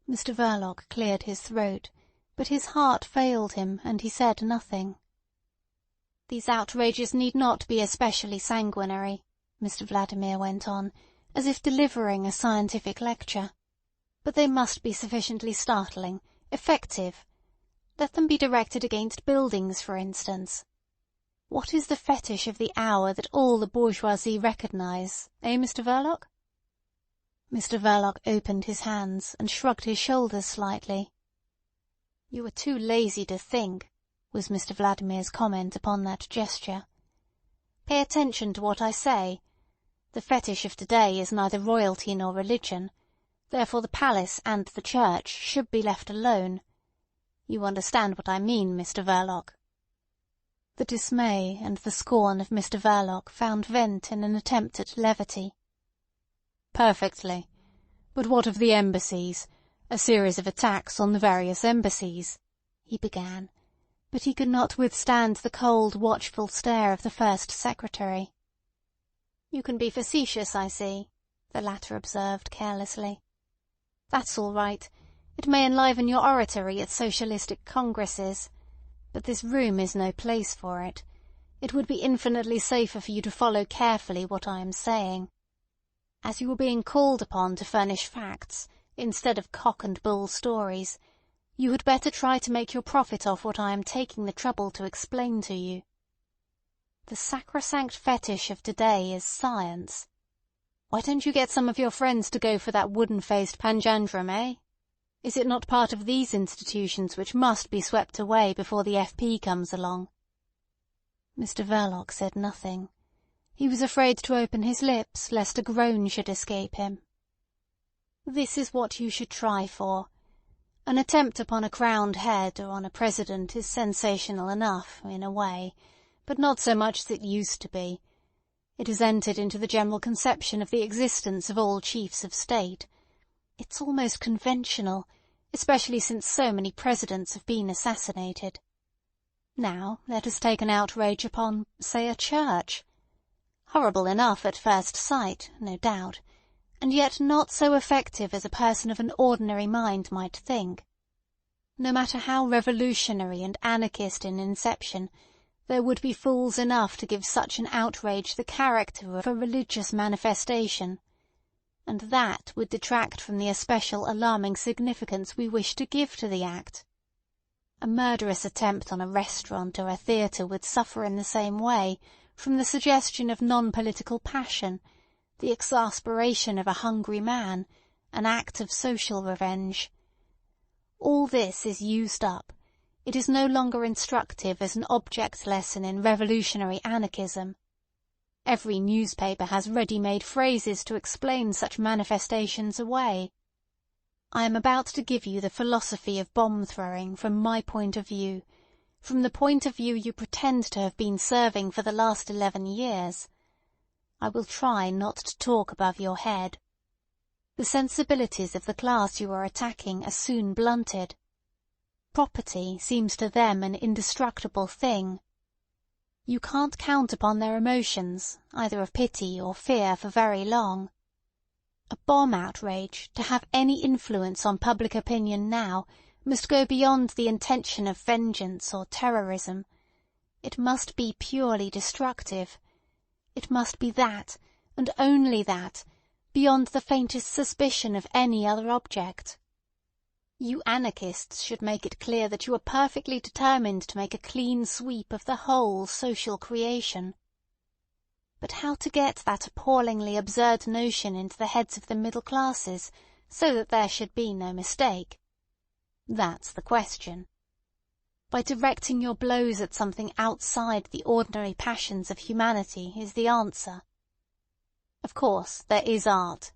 Mr. Verloc cleared his throat, but his heart failed him, and he said nothing. "These outrages need not be especially sanguinary," Mr. Vladimir went on, as if delivering a scientific lecture. "But they must be sufficiently startling, effective. Let them be directed against buildings, for instance. What is the fetish of the hour that all the bourgeoisie recognise, eh, Mr. Verloc?" Mr. Verloc opened his hands and shrugged his shoulders slightly. "You are too lazy to think," was Mr. Vladimir's comment upon that gesture. "Pay attention to what I say. The fetish of today is neither royalty nor religion. Therefore the palace and the church should be left alone. You understand what I mean, Mr. Verloc?" The dismay and the scorn of Mr. Verloc found vent in an attempt at levity. "Perfectly. But what of the embassies? A series of attacks on the various embassies," he began, but he could not withstand the cold, watchful stare of the First Secretary. "You can be facetious, I see," the latter observed carelessly. "That's all right. It may enliven your oratory at socialistic congresses. But this room is no place for it. It would be infinitely safer for you to follow carefully what I am saying. As you are being called upon to furnish facts, instead of cock-and-bull stories, you had better try to make your profit off what I am taking the trouble to explain to you. The sacrosanct fetish of today is science. Why don't you get some of your friends to go for that wooden-faced panjandrum, eh? Is it not part of these institutions which must be swept away before the FP comes along?" Mr. Verloc said nothing. He was afraid to open his lips lest a groan should escape him. "This is what you should try for. An attempt upon a crowned head or on a president is sensational enough, in a way, but not so much as it used to be. It has entered into the general conception of the existence of all chiefs of state. It's almost conventional, especially since so many presidents have been assassinated. Now let us take an outrage upon, say, a church. Horrible enough at first sight, no doubt, and yet not so effective as a person of an ordinary mind might think. No matter how revolutionary and anarchist in inception, there would be fools enough to give such an outrage the character of a religious manifestation, and that would detract from the especial alarming significance we wish to give to the act. A murderous attempt on a restaurant or a theatre would suffer in the same way from the suggestion of non-political passion, the exasperation of a hungry man, an act of social revenge. All this is used up. It is no longer instructive as an object lesson in revolutionary anarchism. Every newspaper has ready-made phrases to explain such manifestations away. I am about to give you the philosophy of bomb-throwing from my point of view, from the point of view you pretend to have been serving for the last 11 years. I will try not to talk above your head. The sensibilities of the class you are attacking are soon blunted. Property seems to them an indestructible thing. You can't count upon their emotions, either of pity or fear, for very long. A bomb outrage, to have any influence on public opinion now, must go beyond the intention of vengeance or terrorism. It must be purely destructive. It must be that, and only that, beyond the faintest suspicion of any other object. You anarchists should make it clear that you are perfectly determined to make a clean sweep of the whole social creation. But how to get that appallingly absurd notion into the heads of the middle classes, so that there should be no mistake? That's the question. by directing your blows at something outside the ordinary passions of humanity is the answer. Of course, there is art.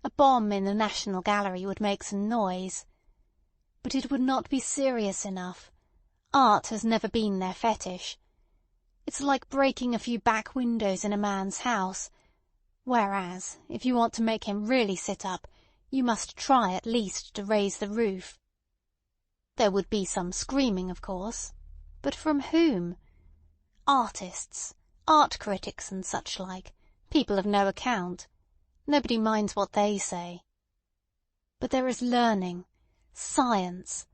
A bomb in the National Gallery would make some noise. But it would not be serious enough. Art has never been their fetish. It's like breaking a few back windows in a man's house, whereas, if you want to make him really sit up, you must try at least to raise the roof. There would be some screaming, of course. But from whom? Artists, art critics and such like, people of no account. Nobody minds what they say. But there is learning, science.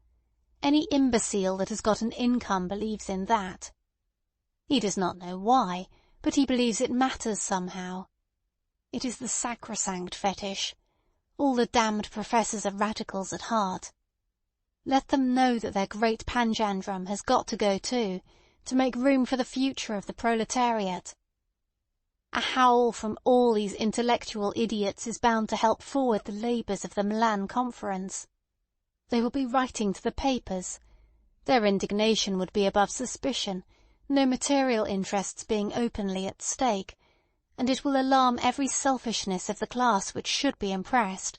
Any imbecile that has got an income believes in that. He does not know why, but he believes it matters somehow. It is the sacrosanct fetish. All the damned professors are radicals at heart. Let them know that their great panjandrum has got to go too, to make room for the future of the proletariat. A howl from all these intellectual idiots is bound to help forward the labours of the Milan Conference. They will be writing to the papers. Their indignation would be above suspicion, no material interests being openly at stake, and it will alarm every selfishness of the class which should be impressed.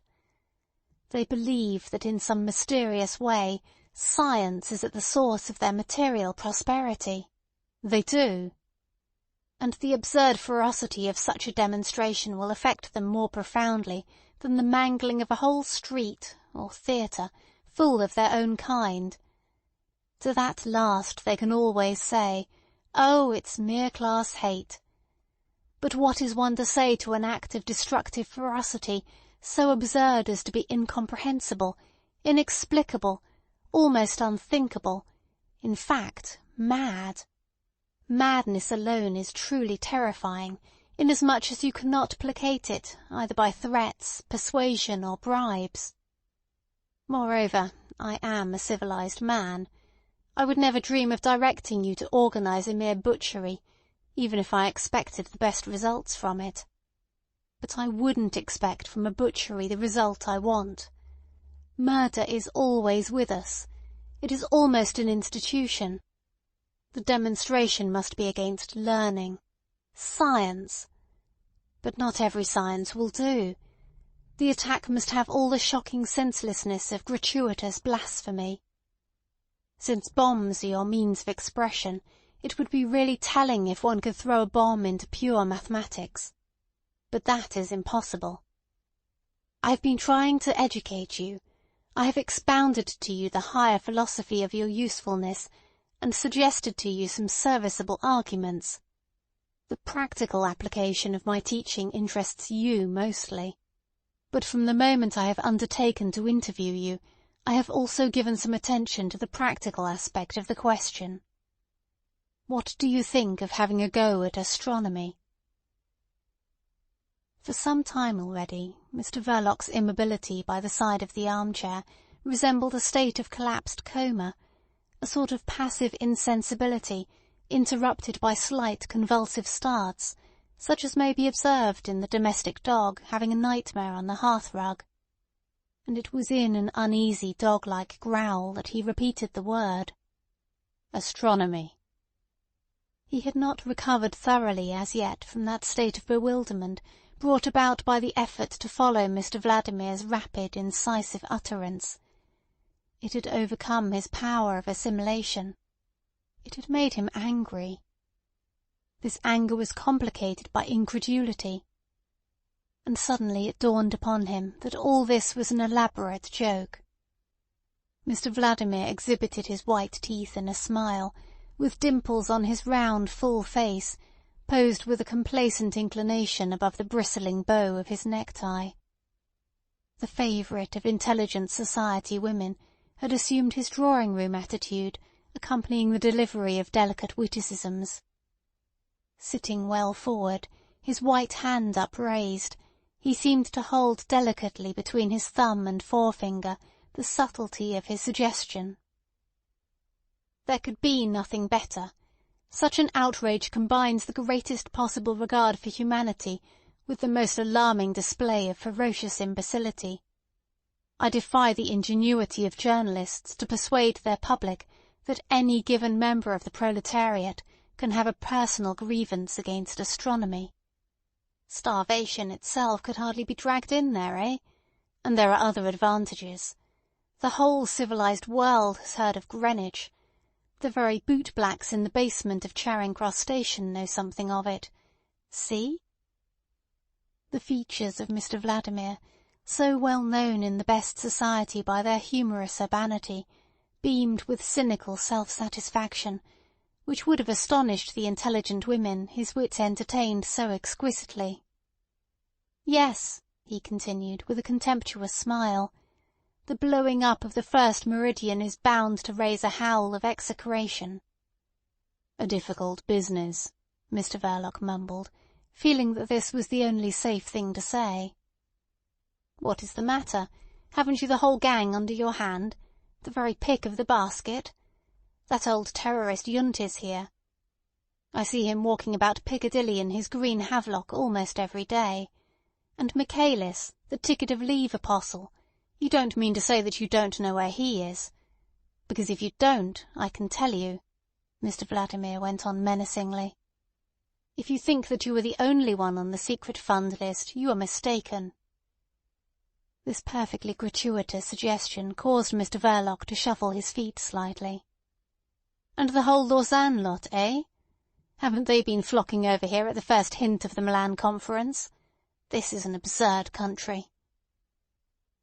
They believe that in some mysterious way science is at the source of their material prosperity. They do. And the absurd ferocity of such a demonstration will affect them more profoundly than the mangling of a whole street, or theatre, full of their own kind. To that last they can always say, "Oh, it's mere class hate." But what is one to say to an act of destructive ferocity so absurd as to be incomprehensible, inexplicable, almost unthinkable, in fact, mad? Madness alone is truly terrifying, inasmuch as you cannot placate it either by threats, persuasion, or bribes. Moreover, I am a civilized man. I would never dream of directing you to organize a mere butchery, even if I expected the best results from it. But I wouldn't expect from a butchery the result I want. Murder is always with us. It is almost an institution. The demonstration must be against learning, science. But not every science will do. The attack must have all the shocking senselessness of gratuitous blasphemy. Since bombs are your means of expression, it would be really telling if one could throw a bomb into pure mathematics. But that is impossible. I have been trying to educate you. I have expounded to you the higher philosophy of your usefulness, and suggested to you some serviceable arguments. The practical application of my teaching interests you mostly. But from the moment I have undertaken to interview you, I have also given some attention to the practical aspect of the question. What do you think of having a go at astronomy? For some time already, Mr. Verloc's immobility by the side of the armchair resembled a state of collapsed coma, a sort of passive insensibility, interrupted by slight convulsive starts, such as may be observed in the domestic dog having a nightmare on the hearth-rug. And it was in an uneasy dog-like growl that he repeated the word. Astronomy. He had not recovered thoroughly as yet from that state of bewilderment brought about by the effort to follow Mr. Vladimir's rapid, incisive utterance. It had overcome his power of assimilation. It had made him angry. This anger was complicated by incredulity. And suddenly it dawned upon him that all this was an elaborate joke. Mr. Vladimir exhibited his white teeth in a smile, with dimples on his round, full face, posed with a complacent inclination above the bristling bow of his necktie. The favourite of intelligent society women had assumed his drawing-room attitude, accompanying the delivery of delicate witticisms. Sitting well forward, his white hand upraised, he seemed to hold delicately between his thumb and forefinger the subtlety of his suggestion. There could be nothing better. Such an outrage combines the greatest possible regard for humanity with the most alarming display of ferocious imbecility. I defy the ingenuity of journalists to persuade their public that any given member of the proletariat can have a personal grievance against astronomy. Starvation itself could hardly be dragged in there, eh? And there are other advantages. The whole civilized world has heard of Greenwich. The very bootblacks in the basement of Charing Cross Station know something of it. See? The features of Mr. Vladimir, so well known in the best society by their humorous urbanity, beamed with cynical self-satisfaction, which would have astonished the intelligent women his wit entertained so exquisitely. Yes, he continued, with a contemptuous smile, the blowing up of the first meridian is bound to raise a howl of execration. A difficult business, Mr. Verloc mumbled, feeling that this was the only safe thing to say. What is the matter? Haven't you the whole gang under your hand? The very pick of the basket? That old terrorist Yunt is here. I see him walking about Piccadilly in his green havelock almost every day. And Michaelis, the ticket of leave apostle, you don't mean to say that you don't know where he is? Because if you don't, I can tell you, Mr. Vladimir went on menacingly. If you think that you are the only one on the secret fund list, you are mistaken. This perfectly gratuitous suggestion caused Mr. Verloc to shuffle his feet slightly. And the whole Lausanne lot, eh? Haven't they been flocking over here at the first hint of the Milan Conference? This is an absurd country.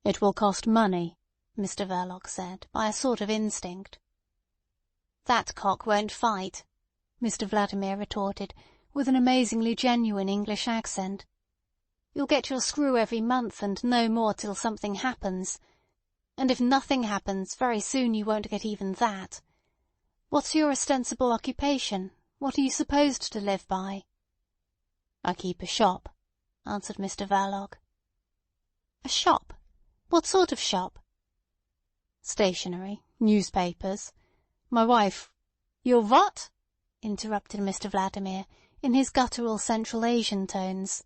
It will cost money, Mr. Verloc said, by a sort of instinct. That cock won't fight, Mr. Vladimir retorted, with an amazingly genuine English accent. You'll get your screw every month and no more till something happens. And if nothing happens, very soon you won't get even that. What's your ostensible occupation? What are you supposed to live by? I keep a shop, answered Mr. Verloc. A shop? What sort of shop? Stationery, newspapers. My wife— Your what? Interrupted Mr. Vladimir, in his guttural Central Asian tones.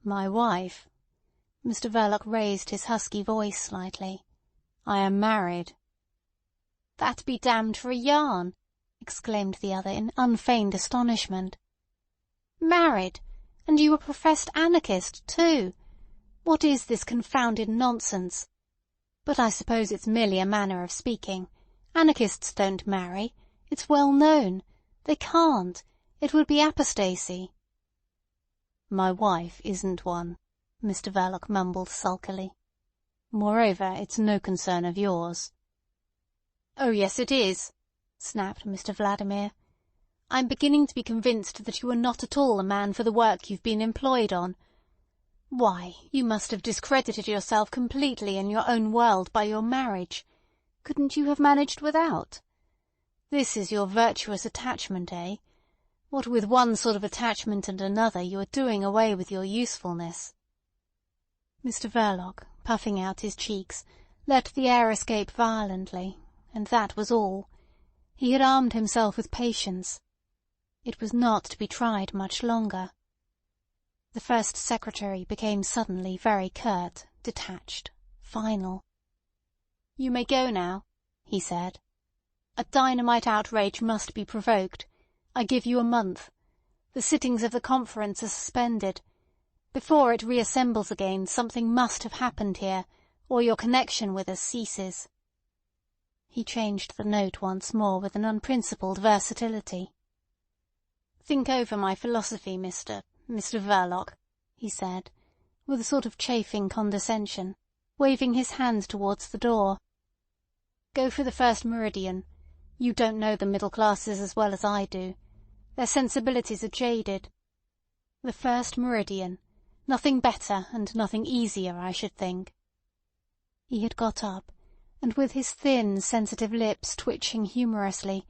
My wife— Mr. Verloc raised his husky voice slightly. I am married. That be damned for a yarn, exclaimed the other in unfeigned astonishment. Married? And you a professed anarchist, too? What is this confounded nonsense? But I suppose it's merely a manner of speaking. Anarchists don't marry. It's well known. They can't. It would be apostasy. My wife isn't one, Mr. Verloc mumbled sulkily. Moreover, it's no concern of yours. Oh, yes, it is, snapped Mr. Vladimir. I'm beginning to be convinced that you are not at all a man for the work you've been employed on. Why, you must have discredited yourself completely in your own world by your marriage. Couldn't you have managed without? This is your virtuous attachment, eh? What with one sort of attachment and another, you are doing away with your usefulness. Mr. Verloc, puffing out his cheeks, let the air escape violently, and that was all. He had armed himself with patience. It was not to be tried much longer. The first secretary became suddenly very curt, detached, final. You may go now, he said. A dynamite outrage must be provoked. I give you a month. The sittings of the conference are suspended. Before it reassembles again, something must have happened here, or your connection with us ceases. He changed the note once more with an unprincipled versatility. Think over my philosophy, Mr. Verloc, he said, with a sort of chafing condescension, waving his hand towards the door. Go for the first meridian. You don't know the middle classes as well as I do. Their sensibilities are jaded. The first meridian. Nothing better and nothing easier, I should think. He had got up, and with his thin, sensitive lips twitching humorously,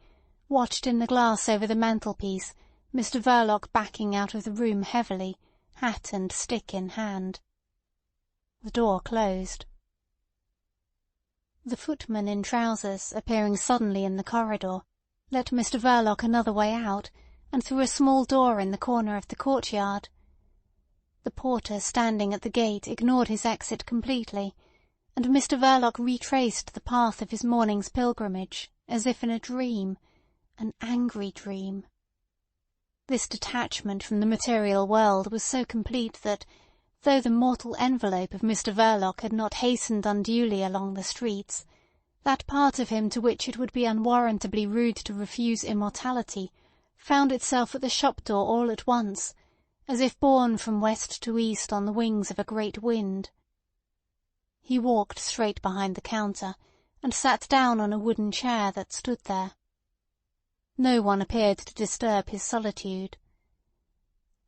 watched in the glass over the mantelpiece Mr. Verloc backing out of the room heavily, hat and stick in hand. The door closed. The footman in trousers, appearing suddenly in the corridor, let Mr. Verloc another way out, and through a small door in the corner of the courtyard. The porter standing at the gate ignored his exit completely, and Mr. Verloc retraced the path of his morning's pilgrimage as if in a dream, an angry dream. This detachment from the material world was so complete that, though the mortal envelope of Mr Verloc had not hastened unduly along the streets, that part of him to which it would be unwarrantably rude to refuse immortality found itself at the shop door all at once, as if borne from west to east on the wings of a great wind. He walked straight behind the counter, and sat down on a wooden chair that stood there. No one appeared to disturb his solitude.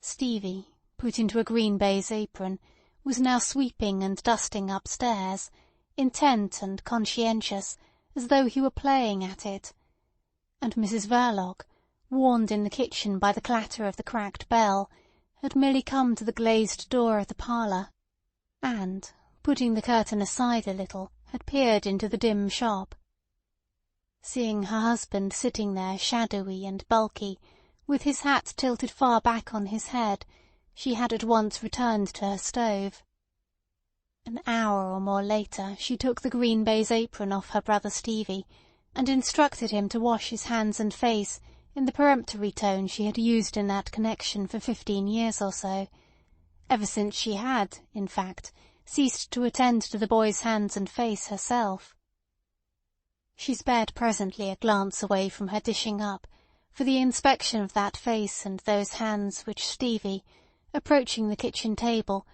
Stevie, put into a green baize apron, was now sweeping and dusting upstairs, intent and conscientious, as though he were playing at it, and Mrs Verloc, warned in the kitchen by the clatter of the cracked bell, had merely come to the glazed door of the parlour, and, putting the curtain aside a little, had peered into the dim shop. Seeing her husband sitting there shadowy and bulky, with his hat tilted far back on his head, she had at once returned to her stove. An hour or more later she took the green baize apron off her brother Stevie, and instructed him to wash his hands and face in the peremptory tone she had used in that connection for 15 years or so, ever since she had, in fact, ceased to attend to the boy's hands and face herself. She spared presently a glance away from her dishing up, for the inspection of that face and those hands which Stevie, approaching the kitchen table,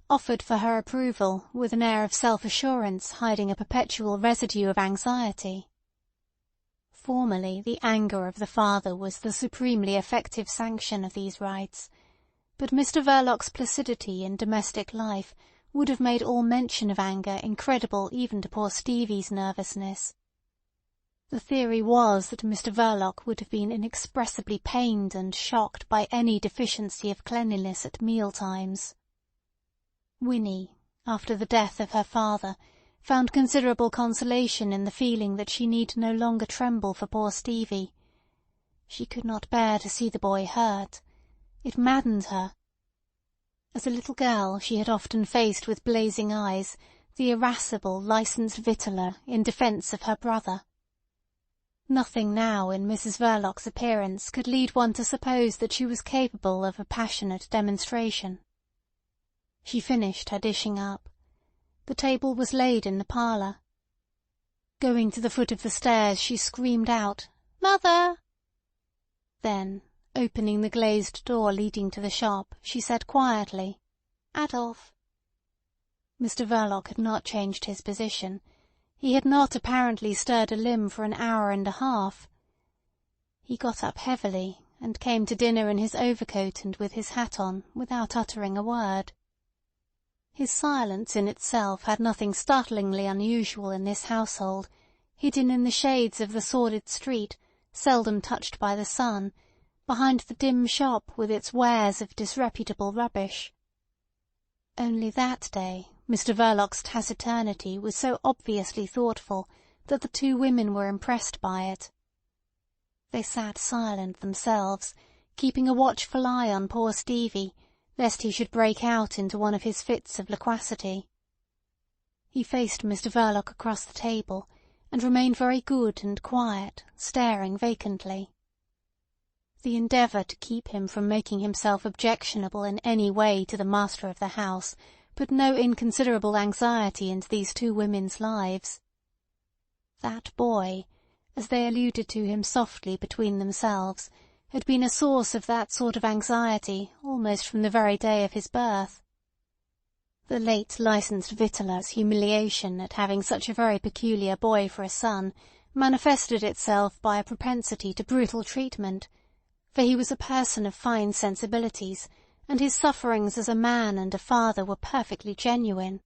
offered for her approval with an air of self-assurance hiding a perpetual residue of anxiety. Formerly the anger of the father was the supremely effective sanction of these rites, but Mr Verloc's placidity in domestic life would have made all mention of anger incredible even to poor Stevie's nervousness. The theory was that Mr Verloc would have been inexpressibly pained and shocked by any deficiency of cleanliness at meal-times. Winnie, after the death of her father, found considerable consolation in the feeling that she need no longer tremble for poor Stevie. She could not bear to see the boy hurt. It maddened her. As a little girl she had often faced with blazing eyes the irascible, licensed victualler in defence of her brother. Nothing now in Mrs Verloc's appearance could lead one to suppose that she was capable of a passionate demonstration. She finished her dishing up. The table was laid in the parlour. Going to the foot of the stairs she screamed out, "Mother!" Then, opening the glazed door leading to the shop, she said quietly, "Adolf." Mr Verloc had not changed his position. He had not apparently stirred a limb for an hour and a half. He got up heavily, and came to dinner in his overcoat and with his hat on, without uttering a word. His silence in itself had nothing startlingly unusual in this household, hidden in the shades of the sordid street, seldom touched by the sun, behind the dim shop with its wares of disreputable rubbish. Only that day Mr Verloc's taciturnity was so obviously thoughtful that the two women were impressed by it. They sat silent themselves, keeping a watchful eye on poor Stevie, lest he should break out into one of his fits of loquacity. He faced Mr Verloc across the table, and remained very good and quiet, staring vacantly. The endeavour to keep him from making himself objectionable in any way to the master of the house put no inconsiderable anxiety into these two women's lives. That boy, as they alluded to him softly between themselves, had been a source of that sort of anxiety almost from the very day of his birth. The late licensed victualler's humiliation at having such a very peculiar boy for a son manifested itself by a propensity to brutal treatment, for he was a person of fine sensibilities, and his sufferings as a man and a father were perfectly genuine.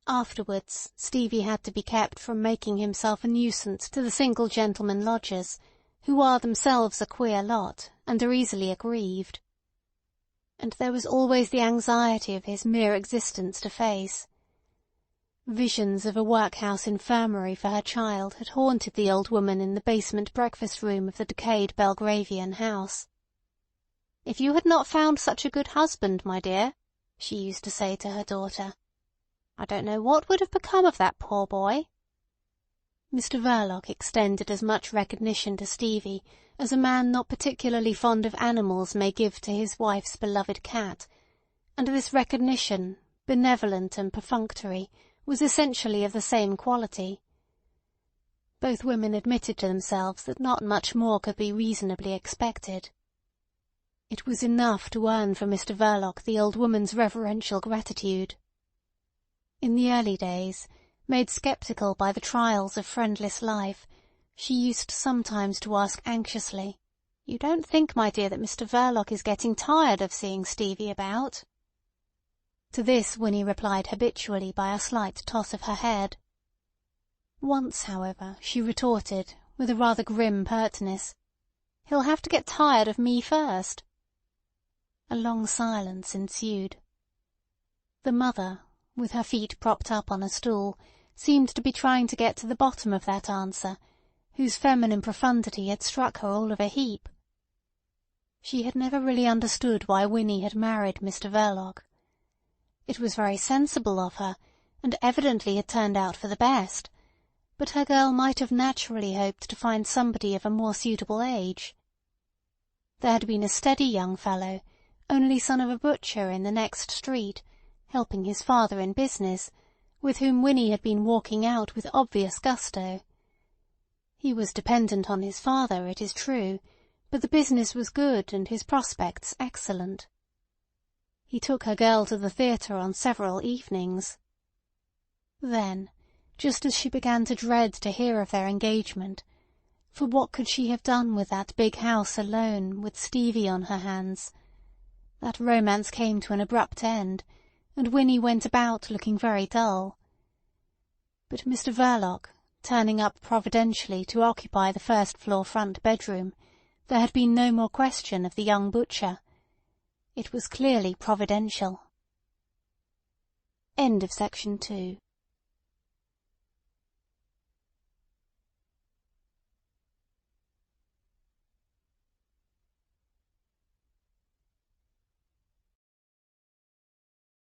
Afterwards Stevie had to be kept from making himself a nuisance to the single gentlemen lodgers, who are themselves a queer lot, and are easily aggrieved. And there was always the anxiety of his mere existence to face. Visions of a workhouse infirmary for her child had haunted the old woman in the basement breakfast-room of the decayed Belgravian house. "If you had not found such a good husband, my dear," she used to say to her daughter, "I don't know what would have become of that poor boy." Mr Verloc extended as much recognition to Stevie as a man not particularly fond of animals may give to his wife's beloved cat, and this recognition, benevolent and perfunctory, was essentially of the same quality. Both women admitted to themselves that not much more could be reasonably expected. It was enough to earn for Mr Verloc the old woman's reverential gratitude. In the early days, made sceptical by the trials of friendless life, she used sometimes to ask anxiously, "You don't think, my dear, that Mr Verloc is getting tired of seeing Stevie about?" To this Winnie replied habitually by a slight toss of her head. Once, however, she retorted, with a rather grim pertness, "He'll have to get tired of me first." A long silence ensued. The mother, with her feet propped up on a stool, seemed to be trying to get to the bottom of that answer, whose feminine profundity had struck her all of a heap. She had never really understood why Winnie had married Mr Verloc. It was very sensible of her, and evidently had turned out for the best, but her girl might have naturally hoped to find somebody of a more suitable age. There had been a steady young fellow, only son of a butcher in the next street, helping his father in business, with whom Winnie had been walking out with obvious gusto. He was dependent on his father, it is true, but the business was good and his prospects excellent. He took her girl to the theatre on several evenings. Then, just as she began to dread to hear of their engagement, for what could she have done with that big house alone, with Stevie on her hands, that romance came to an abrupt end, and Winnie went about looking very dull. But Mr Verloc, turning up providentially to occupy the first-floor front bedroom, there had been no more question of the young butcher. It was clearly providential. End of section 2.